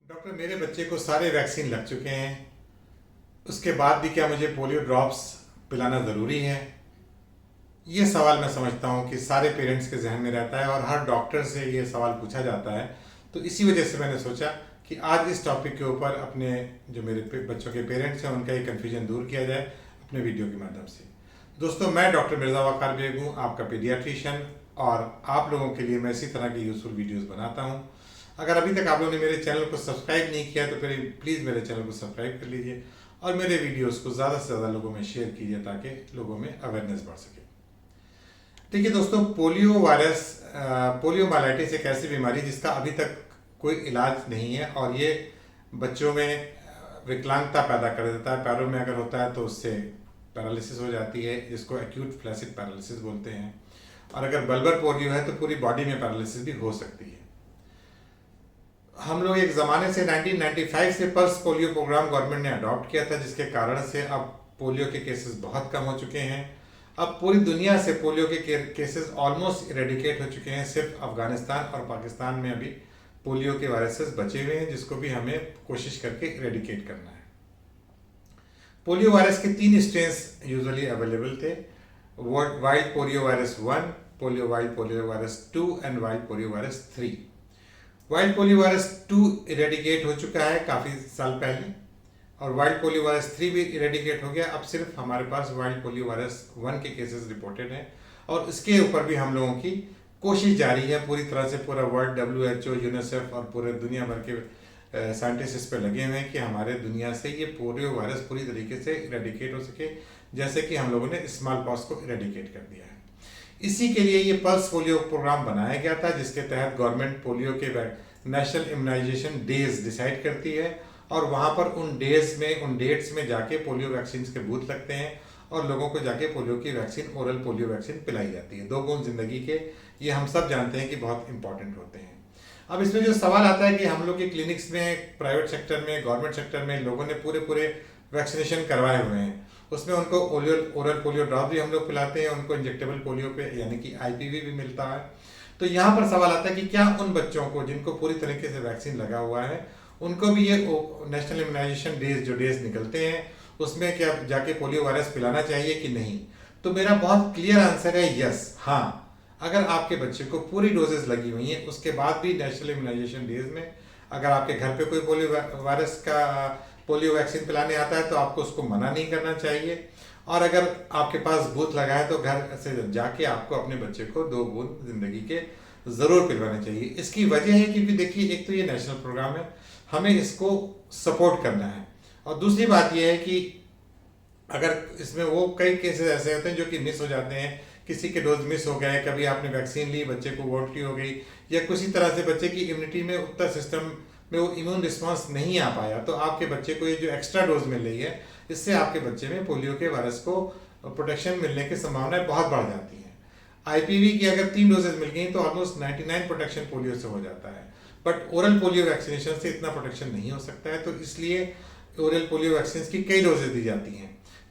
Doctor, मेरे बच्चे को सारे वैक्सीन लग चुके हैं। उसके बाद भी क्या मुझे पोलियो ड्रॉप्स पिलाना ज़रूरी है? ये सवाल मैं समझता हूँ कि सारे पेरेंट्स के जहन में रहता है और हर डॉक्टर से ये सवाल पूछा जाता है। तो इसी वजह से मैंने सोचा कि आज इस टॉपिक के ऊपर अपने जो मेरे बच्चों के पेरेंट्स हैं उनका ये कन्फ्यूजन दूर किया जाए अपने वीडियो के माध्यम से। दोस्तों, मैं डॉक्टर मिर्ज़ा वक़ार बेग हूँ, आपका पीडियाट्रिशियन, और आप लोगों के लिए मैं इसी तरह की यूज़फुल वीडियोज़ बनाता हूँ। अगर अभी तक आप लोगों ने मेरे चैनल को सब्सक्राइब नहीं किया तो फिर प्लीज़ मेरे चैनल को सब्सक्राइब कर लीजिए और मेरे वीडियोस को ज़्यादा से ज़्यादा लोगों में शेयर कीजिए ताकि लोगों में अवेयरनेस बढ़ सके। देखिए दोस्तों, पोलियो वायरस, पोलियो माइलाइटिस एक ऐसी बीमारी जिसका अभी तक कोई इलाज नहीं है और ये बच्चों में विकलांगता पैदा कर देता है। पैरों में अगर होता है तो उससे पैरालिसिस हो जाती है, जिसको एक्यूट फ्लैसिड पैरालिसिस बोलते हैं, और अगर बल्बर पोलियो है तो पूरी बॉडी में पैरालिसिस भी हो सकती है। हम लोग एक ज़माने से 1995 से पल्स पोलियो प्रोग्राम गवर्नमेंट ने अडॉप्ट किया था, जिसके कारण से अब पोलियो के केसेस बहुत कम हो चुके हैं। अब पूरी दुनिया से पोलियो के केसेस ऑलमोस्ट इरेडिकेट हो चुके हैं। सिर्फ अफगानिस्तान और पाकिस्तान में अभी पोलियो के वायरसेस बचे हुए हैं, जिसको भी हमें कोशिश करके इरेडिकेट करना है। पोलियो वायरस के 3 स्ट्रेन्स यूजुअली अवेलेबल थे: wild polio virus 1, wild polio virus 2 and wild polio virus 3। Wild polio virus 2 eradicate हो चुका है काफ़ी साल पहले, और वाइल्ड पोलियो वायरस 3 भी इरेडिकेट हो गया। अब सिर्फ हमारे पास वाइल्ड पोलियो वायरस 1 के केसेस रिपोर्टेड हैं और इसके ऊपर भी हम लोगों की कोशिश जारी है पूरी तरह से। पूरा वर्ल्ड, WHO, यूनिसेफ और पूरे दुनिया भर के साइंटिस्ट इस पर लगे हुए हैं कि हमारे दुनिया से ये पोलियो वायरस पूरी तरीके से इरेडिकेट हो सके, जैसे कि हम लोगों ने स्मॉल पॉक्स को इरेडिकेट कर दिया है। इसी के लिए ये पल्स पोलियो प्रोग्राम बनाया गया था, जिसके तहत गवर्नमेंट पोलियो के नेशनल इम्यूनाइजेशन डेज डिसाइड करती है और वहाँ पर उन डेट्स में जाके पोलियो वैक्सीन के बूथ लगते हैं और लोगों को जाके पोलियो की वैक्सीन, ओरल पोलियो वैक्सीन पिलाई जाती है। 2 बूंद जिंदगी के, ये हम सब जानते हैं कि बहुत इंपॉर्टेंट होते हैं। अब इसमें जो सवाल आता है कि हम लोग के क्लिनिक्स में, प्राइवेट सेक्टर में, गवर्नमेंट सेक्टर में लोगों ने पूरे वैक्सीनेशन करवाए हुए हैं, उसमें उनको ओरल पोलियो ड्रॉप भी हम लोग पिलाते हैं, उनको इंजेक्टेबल पोलियो पे यानी कि IPV भी मिलता है। तो यहाँ पर सवाल आता है कि क्या उन बच्चों को जिनको पूरी तरीके से वैक्सीन लगा हुआ है उनको भी ये नेशनल इम्यूनाइजेशन डेज, जो डेज निकलते हैं, उसमें क्या जाके पोलियो वायरस पिलाना चाहिए कि नहीं? तो मेरा बहुत क्लियर आंसर है यस, हाँ। अगर आपके बच्चे को पूरी डोजेस लगी हुई हैं, उसके बाद भी नेशनल इम्यूनाइजेशन डेज में अगर आपके घर पे कोई पोलियो वैक्सीन पिलाने आता है तो आपको उसको मना नहीं करना चाहिए। और अगर आपके पास बूथ लगा है तो घर से जाके आपको अपने बच्चे को 2 बूंद जिंदगी के ज़रूर पिलवाने चाहिए। इसकी वजह है क्योंकि देखिए, एक तो ये नेशनल प्रोग्राम है, हमें इसको सपोर्ट करना है, और दूसरी बात यह है कि अगर इसमें वो कई केसेस ऐसे होते हैं जो कि मिस हो जाते हैं, किसी के डोज मिस हो गए, कभी आपने वैक्सीन ली, बच्चे को वोटली हो गई, या किसी तरह से बच्चे की इम्यूनिटी में, उत्तर सिस्टम में वो इम्यून रिस्पॉन्स नहीं आ पाया, तो आपके बच्चे को ये जो एक्स्ट्रा डोज मिल रही है, इससे आपके बच्चे में पोलियो के वायरस को प्रोटेक्शन मिलने की संभावनाएं बहुत बढ़ जाती हैं। IPV की अगर 3 डोजेज मिल गई तो ऑलमोस्ट 99 प्रोटेक्शन पोलियो से हो जाता है, बट ओरल पोलियो वैक्सीनेशन से इतना प्रोटेक्शन नहीं हो सकता है। तो इसलिए ओरल पोलियो वैक्सीन की कई डोजेज दी जाती हैं।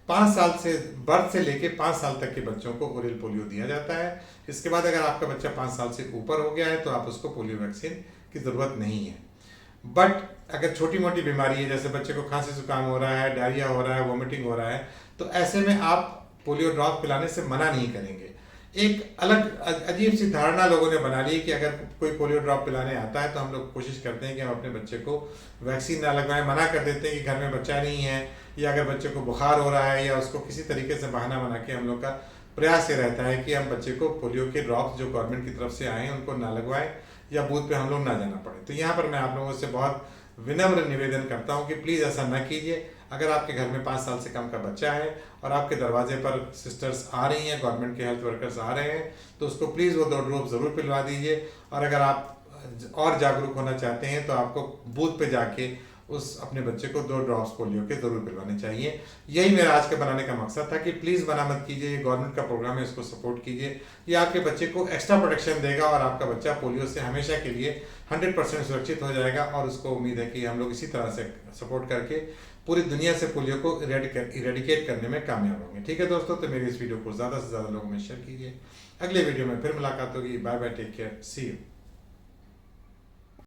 5 साल से, बर्थ से लेके 5 साल तक के बच्चों को ओरल पोलियो दिया जाता है। इसके बाद अगर आपका बच्चा 5 साल से ऊपर हो गया है तो आप उसको पोलियो वैक्सीन की ज़रूरत नहीं है। बट अगर छोटी मोटी बीमारी है, जैसे बच्चे को खांसी जुकाम हो रहा है, डायरिया हो रहा है, वोमिटिंग हो रहा है, तो ऐसे में आप पोलियो ड्रॉप पिलाने से मना नहीं करेंगे। एक अलग अजीब सी धारणा लोगों ने बना ली कि अगर कोई पोलियो ड्रॉप पिलाने आता है तो हम लोग कोशिश करते हैं कि हम अपने बच्चे को वैक्सीन ना लगवाएं, मना कर देते हैं कि घर में बच्चा नहीं है, या अगर बच्चे को बुखार हो रहा है, या उसको किसी तरीके से बहाना बना के हम लोग का प्रयास ये रहता है कि हम बच्चे को पोलियो के ड्रॉप्स जो गवर्नमेंट की तरफ से आए हैं उनको ना लगवाएं, या बूथ पे हम लोग ना जाना पड़े। तो यहाँ पर मैं आप लोगों से बहुत विनम्र निवेदन करता हूँ कि प्लीज़ ऐसा ना कीजिए। अगर आपके घर में 5 साल से कम का बच्चा है और आपके दरवाजे पर सिस्टर्स आ रही हैं, गवर्नमेंट के हेल्थ वर्कर्स आ रहे हैं, तो उसको प्लीज़ वो 2 ड्रॉप ज़रूर पिलवा दीजिए। और अगर आप और जागरूक होना चाहते हैं तो आपको बूथ पे जाके उस अपने बच्चे को 2 ड्रॉप्स पोलियो के ज़रूर पिलवाने चाहिए। यही मेरा आज के बनाने का मकसद था कि प्लीज़ मना मत कीजिए, ये गवर्नमेंट का प्रोग्राम है, इसको सपोर्ट कीजिए। ये आपके बच्चे को एक्स्ट्रा प्रोटेक्शन देगा और आपका बच्चा पोलियो से हमेशा के लिए 100% सुरक्षित हो जाएगा। और उसको उम्मीद है कि हम लोग इसी तरह से सपोर्ट करके पूरी दुनिया से पोलियो को इरेडिकेट करने में कामयाब होंगे। ठीक है दोस्तों, तो मेरी इस वीडियो को ज़्यादा से ज़्यादा लोगों में शेयर कीजिए। अगले वीडियो में फिर मुलाकात होगी। Bye bye, take care, see you.